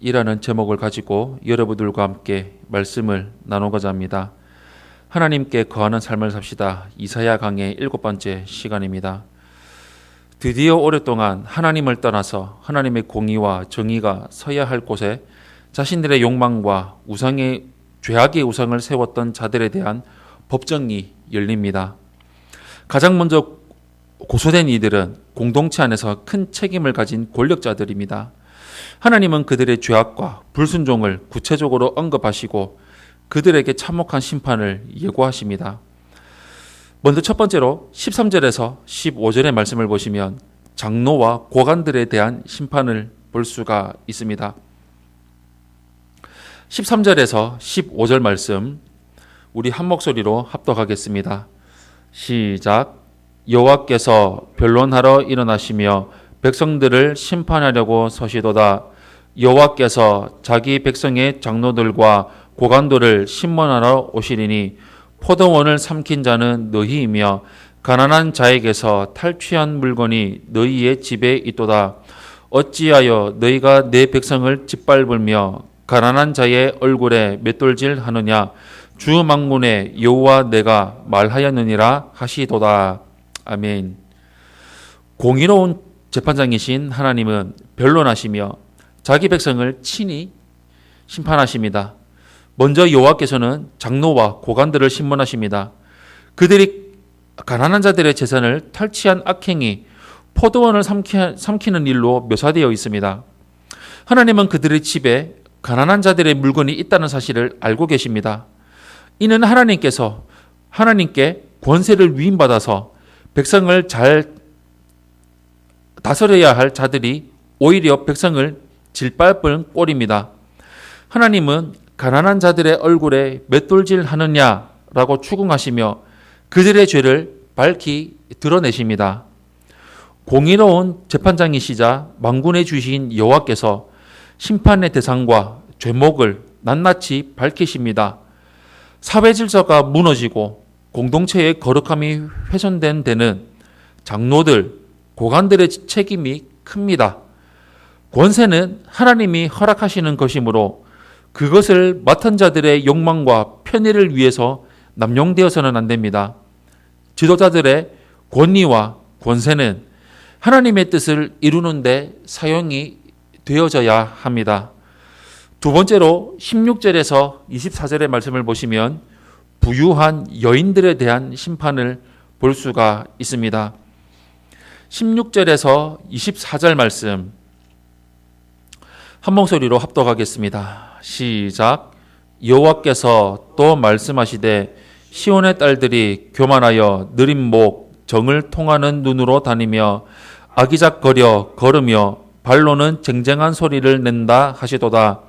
이라는 제목을 가지고 여러분들과 함께 말씀을 나누고자 합니다. 하나님께 거하는 삶을 삽시다. 이사야 강의 7번째 시간입니다. 드디어 오랫동안 하나님을 떠나서 하나님의 공의와 정의가 서야 할 곳에 자신들의 욕망과 죄악의 우상을 세웠던 자들에 대한 법정이 열립니다. 가장 먼저 고소된 이들은 공동체 안에서 큰 책임을 가진 권력자들입니다. 하나님은 그들의 죄악과 불순종을 구체적으로 언급하시고 그들에게 참혹한 심판을 예고하십니다. 먼저 첫 번째로 13절에서 15절의 말씀을 보시면 장로와 고관들에 대한 심판을 볼 수가 있습니다. 13절에서 15절 말씀 우리 한 목소리로 합독하겠습니다. 시작. 여호와께서 변론하러 일어나시며 백성들을 심판하려고 서시도다. 여호와께서 자기 백성의 장로들과 고관들을 심문하러 오시리니 포도원을 삼킨 자는 너희이며 가난한 자에게서 탈취한 물건이 너희의 집에 있도다. 어찌하여 너희가 내 백성을 짓밟으며 가난한 자의 얼굴에 맷돌질 하느냐. 주 만군의 여호와 내가 말하였느니라 하시도다. 아멘. 공의로운 재판장이신 하나님은 변론하시며 자기 백성을 친히 심판하십니다. 먼저 여호와께서는 장로와 고관들을 심문하십니다. 그들이 가난한 자들의 재산을 탈취한 악행이 포도원을 삼키는 일로 묘사되어 있습니다. 하나님은 그들의 집에 가난한 자들의 물건이 있다는 사실을 알고 계십니다. 이는 하나님께 권세를 위임받아서 백성을 잘 다스려야 할 자들이 오히려 백성을 짓밟은 꼴입니다. 하나님은 가난한 자들의 얼굴에 맷돌질 하느냐라고 추궁하시며 그들의 죄를 밝히 드러내십니다. 공의로운 재판장이시자 만군의 주신 여호와께서 심판의 대상과 죄목을 낱낱이 밝히십니다. 사회 질서가 무너지고 공동체의 거룩함이 훼손된 데는 장로들, 고관들의 책임이 큽니다. 권세는 하나님이 허락하시는 것이므로 그것을 맡은 자들의 욕망과 편의를 위해서 남용되어서는 안 됩니다. 지도자들의 권위와 권세는 하나님의 뜻을 이루는 데 사용이 되어져야 합니다. 두 번째로 16절에서 24절의 말씀을 보시면 부유한 여인들에 대한 심판을 볼 수가 있습니다. 16절에서 24절 말씀 한 목소리로 합독하겠습니다. 시작. 여호와께서 또 말씀하시되 시온의 딸들이 교만하여 느린 목 정을 통하는 눈으로 다니며 아기작거려 걸으며 발로는 쟁쟁한 소리를 낸다 하시도다.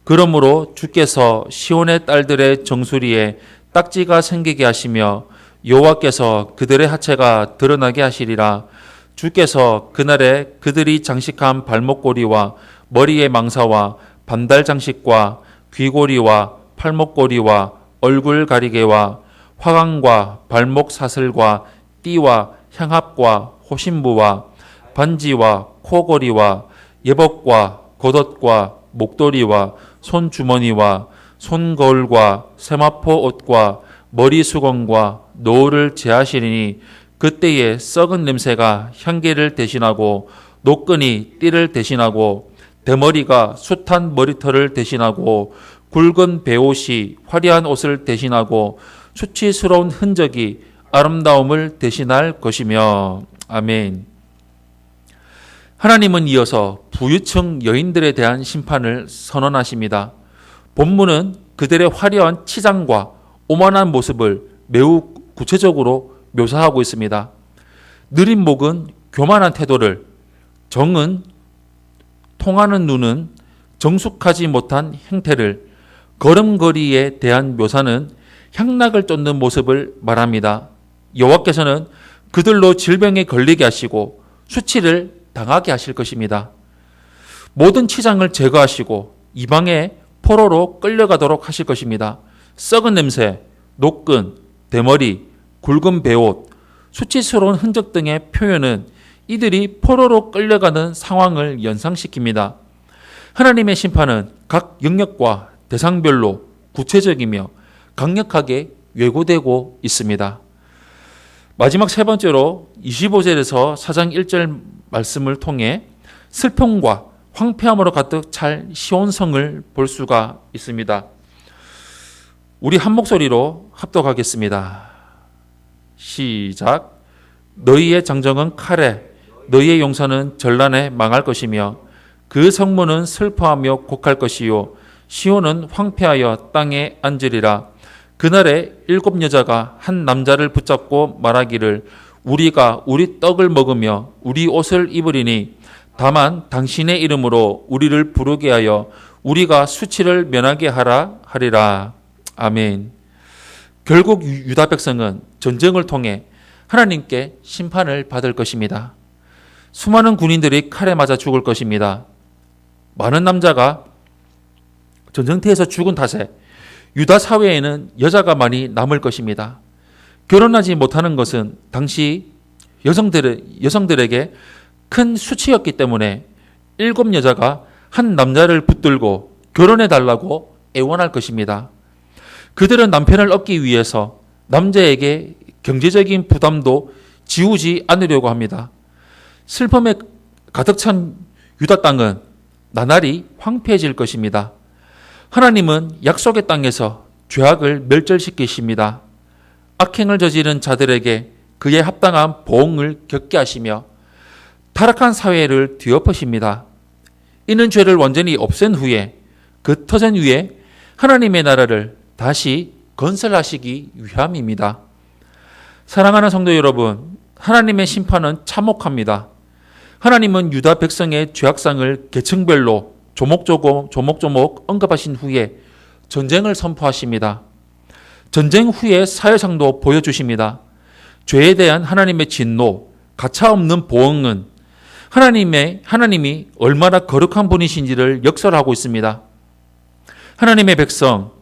그러므로 주께서 시온의 딸들의 정수리에 딱지가 생기게 하시며 여호와께서 그들의 하체가 드러나게 하시리라. 주께서 그날에 그들이 장식한 발목고리와 머리의 망사와 반달 장식과 귀고리와 팔목고리와 얼굴 가리개와 화관과 발목 사슬과 띠와 향합과 호신부와 반지와 코고리와 예복과 겉옷과 목도리와 손주머니와 손거울과 세마포 옷과 머리 수건과 노을을 제하시리니 그때에 썩은 냄새가 향기를 대신하고 노끈이 띠를 대신하고 대머리가 숱한 머리털을 대신하고 굵은 베옷이 화려한 옷을 대신하고 수치스러운 흔적이 아름다움을 대신할 것이며. 아멘. 하나님은 이어서 부유층 여인들에 대한 심판을 선언하십니다. 본문은 그들의 화려한 치장과 오만한 모습을 매우 구체적으로 묘사하고 있습니다. 느린 목은 교만한 태도를, 정은 통하는 눈은 정숙하지 못한 행태를, 걸음걸이에 대한 묘사는 향락을 쫓는 모습을 말합니다. 여호와께서는 그들로 질병에 걸리게 하시고 수치를 당하게 하실 것입니다. 모든 치장을 제거하시고 이방의 포로로 끌려가도록 하실 것입니다. 썩은 냄새, 노끈, 대머리, 굵은 베옷, 수치스러운 흔적 등의 표현은 이들이 포로로 끌려가는 상황을 연상시킵니다. 하나님의 심판은 각 영역과 대상별로 구체적이며 강력하게 예고되고 있습니다. 마지막 세 번째로 25절에서 4장 1절 말씀을 통해 슬픔과 황폐함으로 가득 찰 시온성을 볼 수가 있습니다. 우리 한 목소리로 합독하겠습니다. 시작. 너희의 장정은 칼에, 너희의 용사는 전란에 망할 것이며 그 성문은 슬퍼하며 곡할 것이요 시온은 황폐하여 땅에 앉으리라. 그날에 7 여자가 한 남자를 붙잡고 말하기를 우리가 우리 떡을 먹으며 우리 옷을 입으리니 다만 당신의 이름으로 우리를 부르게 하여 우리가 수치를 면하게 하라 하리라. 아멘. 결국 유다 백성은 전쟁을 통해 하나님께 심판을 받을 것입니다. 수많은 군인들이 칼에 맞아 죽을 것입니다. 많은 남자가 전쟁터에서 죽은 탓에 유다 사회에는 여자가 많이 남을 것입니다. 결혼하지 못하는 것은 당시 여성들에게 큰 수치였기 때문에 7 여자가 한 남자를 붙들고 결혼해달라고 애원할 것입니다. 그들은 남편을 얻기 위해서 남자에게 경제적인 부담도 지우지 않으려고 합니다. 슬픔에 가득 찬 유다 땅은 나날이 황폐해질 것입니다. 하나님은 약속의 땅에서 죄악을 멸절시키십니다. 악행을 저지른 자들에게 그에 합당한 보응을 겪게 하시며 타락한 사회를 뒤엎으십니다. 이는 죄를 완전히 없앤 후에 그 터전 위에 하나님의 나라를 다시 건설하시기 위함입니다. 사랑하는 성도 여러분, 하나님의 심판은 참혹합니다. 하나님은 유다 백성의 죄악상을 계층별로 조목조목 언급하신 후에 전쟁을 선포하십니다. 전쟁 후에 사회상도 보여주십니다. 죄에 대한 하나님의 진노, 가차없는 보응은 하나님이 얼마나 거룩한 분이신지를 역설하고 있습니다. 하나님의 백성,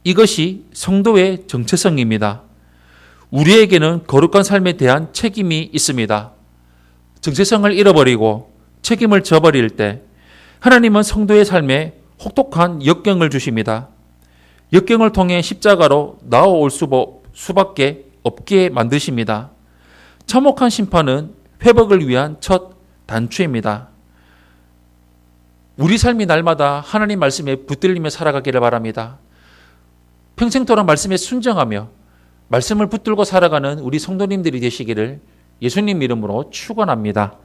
이것이 성도의 정체성입니다. 우리에게는 거룩한 삶에 대한 책임이 있습니다. 정체성을 잃어버리고 책임을 져버릴 때 하나님은 성도의 삶에 혹독한 역경을 주십니다. 역경을 통해 십자가로 나아올 수밖에 없게 만드십니다. 참혹한 심판은 회복을 위한 첫 단추입니다. 우리 삶이 날마다 하나님 말씀에 붙들리며 살아가기를 바랍니다. 평생토록 말씀에 순정하며 말씀을 붙들고 살아가는 우리 성도님들이 되시기를 예수님 이름으로 축원합니다.